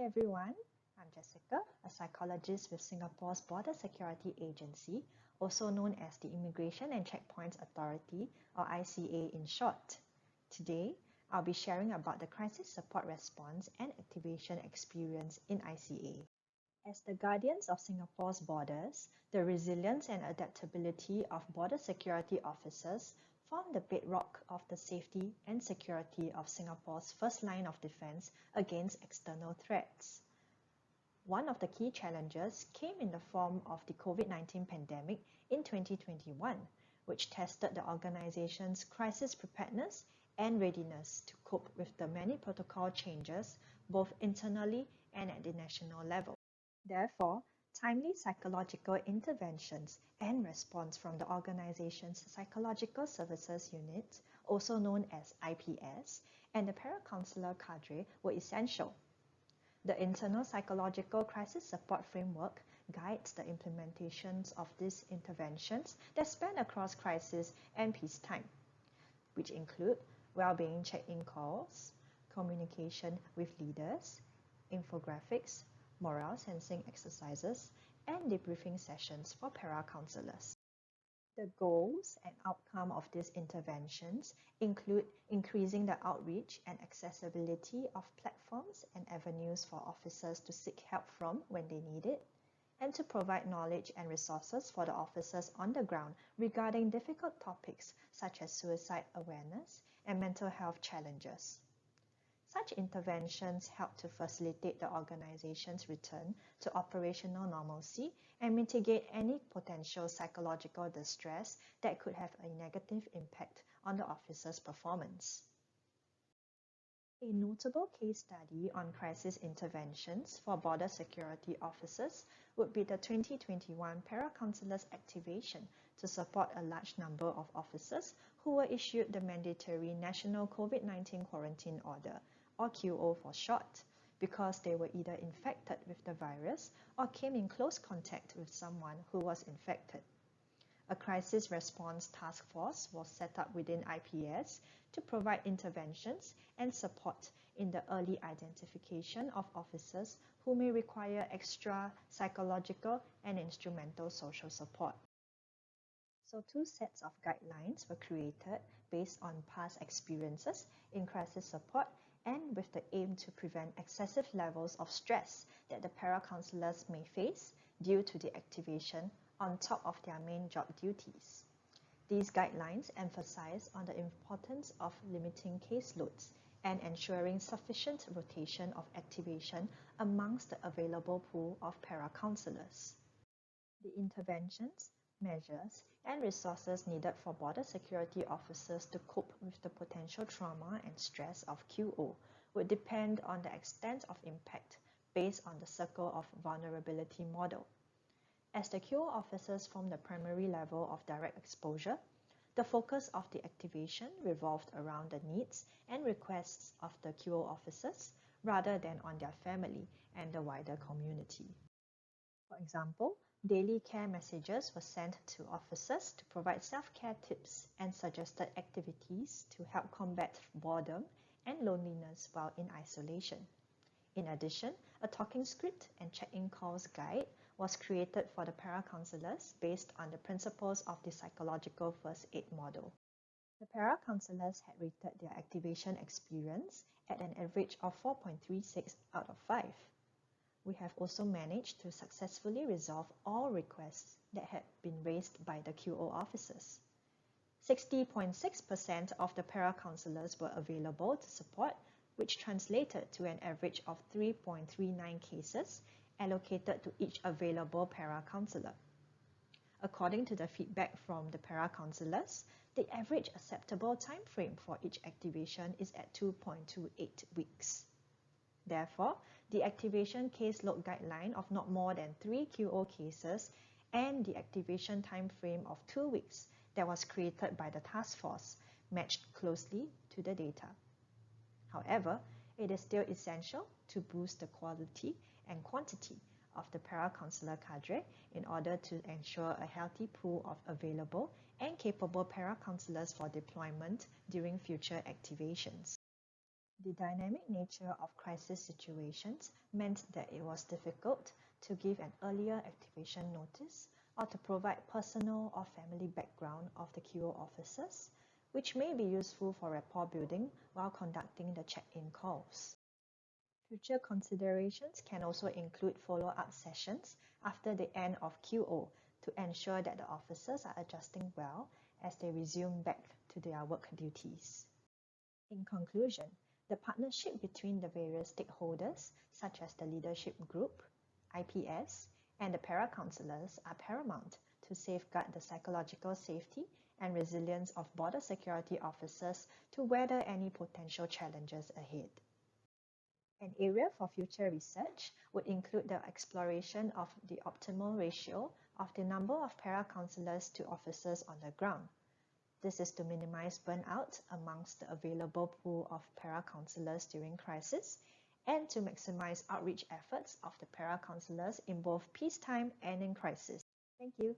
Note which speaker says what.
Speaker 1: Hi everyone, I'm Jessica, a psychologist with Singapore's Border Security Agency, also known as the Immigration and Checkpoints Authority, or ICA in short. Today, I'll be sharing about the crisis support response and activation experience in ICA. As the guardians of Singapore's borders, the resilience and adaptability of border security officers form the bedrock of the safety and security of Singapore's first line of defense against external threats. One of the key challenges came in the form of the COVID-19 pandemic in 2021, which tested the organization's crisis preparedness and readiness to cope with the many protocol changes, both internally and at the national level. Therefore, timely psychological interventions and response from the organization's Psychological Services Unit, also known as IPS, and the paraconsular cadre were essential. The Internal Psychological Crisis Support Framework guides the implementations of these interventions that span across crisis and peacetime, which include well-being check-in calls, communication with leaders, infographics, morale sensing exercises, and debriefing sessions for paracounselors. The goals and outcome of these interventions include increasing the outreach and accessibility of platforms and avenues for officers to seek help from when they need it, and to provide knowledge and resources for the officers on the ground regarding difficult topics such as suicide awareness and mental health challenges. Such interventions help to facilitate the organization's return to operational normalcy and mitigate any potential psychological distress that could have a negative impact on the officer's performance. A notable case study on crisis interventions for border security officers would be the 2021 Paracounselors Activation to support a large number of officers who were issued the mandatory National COVID-19 Quarantine Order, or QO for short, because they were either infected with the virus or came in close contact with someone who was infected. A crisis response task force was set up within IPS to provide interventions and support in the early identification of officers who may require extra psychological and instrumental social support. So 2 sets of guidelines were created based on past experiences in crisis support and with the aim to prevent excessive levels of stress that the paracounselors may face due to the activation on top of their main job duties. These guidelines emphasize on the importance of limiting caseloads and ensuring sufficient rotation of activation amongst the available pool of paracounselors. The interventions, measures, and resources needed for border security officers to cope with the potential trauma and stress of QO would depend on the extent of impact based on the circle of vulnerability model. As the QO officers form the primary level of direct exposure, the focus of the activation revolved around the needs and requests of the QO officers rather than on their family and the wider community. For example, daily care messages were sent to officers to provide self-care tips and suggested activities to help combat boredom and loneliness while in isolation. In addition, a talking script and check-in calls guide was created for the paracounselors based on the principles of the psychological first aid model. The paracounselors had rated their activation experience at an average of 4.36 out of 5. We have also managed to successfully resolve all requests that had been raised by the QO officers. 60.6% of the paracounselors were available to support, which translated to an average of 3.39 cases allocated to each available paracounselor. According to the feedback from the paracounselors, the average acceptable time frame for each activation is at 2.28 weeks. Therefore, the activation caseload guideline of not more than 3 QO cases and the activation time frame of 2 weeks that was created by the task force matched closely to the data. However, it is still essential to boost the quality and quantity of the paracounselor cadre in order to ensure a healthy pool of available and capable paracounselors for deployment during future activations. The dynamic nature of crisis situations meant that it was difficult to give an earlier activation notice or to provide personal or family background of the QO officers, which may be useful for rapport building while conducting the check-in calls. Future considerations can also include follow-up sessions after the end of QO to ensure that the officers are adjusting well as they resume back to their work duties. In conclusion, the partnership between the various stakeholders, such as the leadership group, IPS, and the para-counselors are paramount to safeguard the psychological safety and resilience of border security officers to weather any potential challenges ahead. An area for future research would include the exploration of the optimal ratio of the number of para-counselors to officers on the ground. This is to minimize burnout amongst the available pool of para-counselors during crisis and to maximize outreach efforts of the para-counselors in both peacetime and in crisis. Thank you.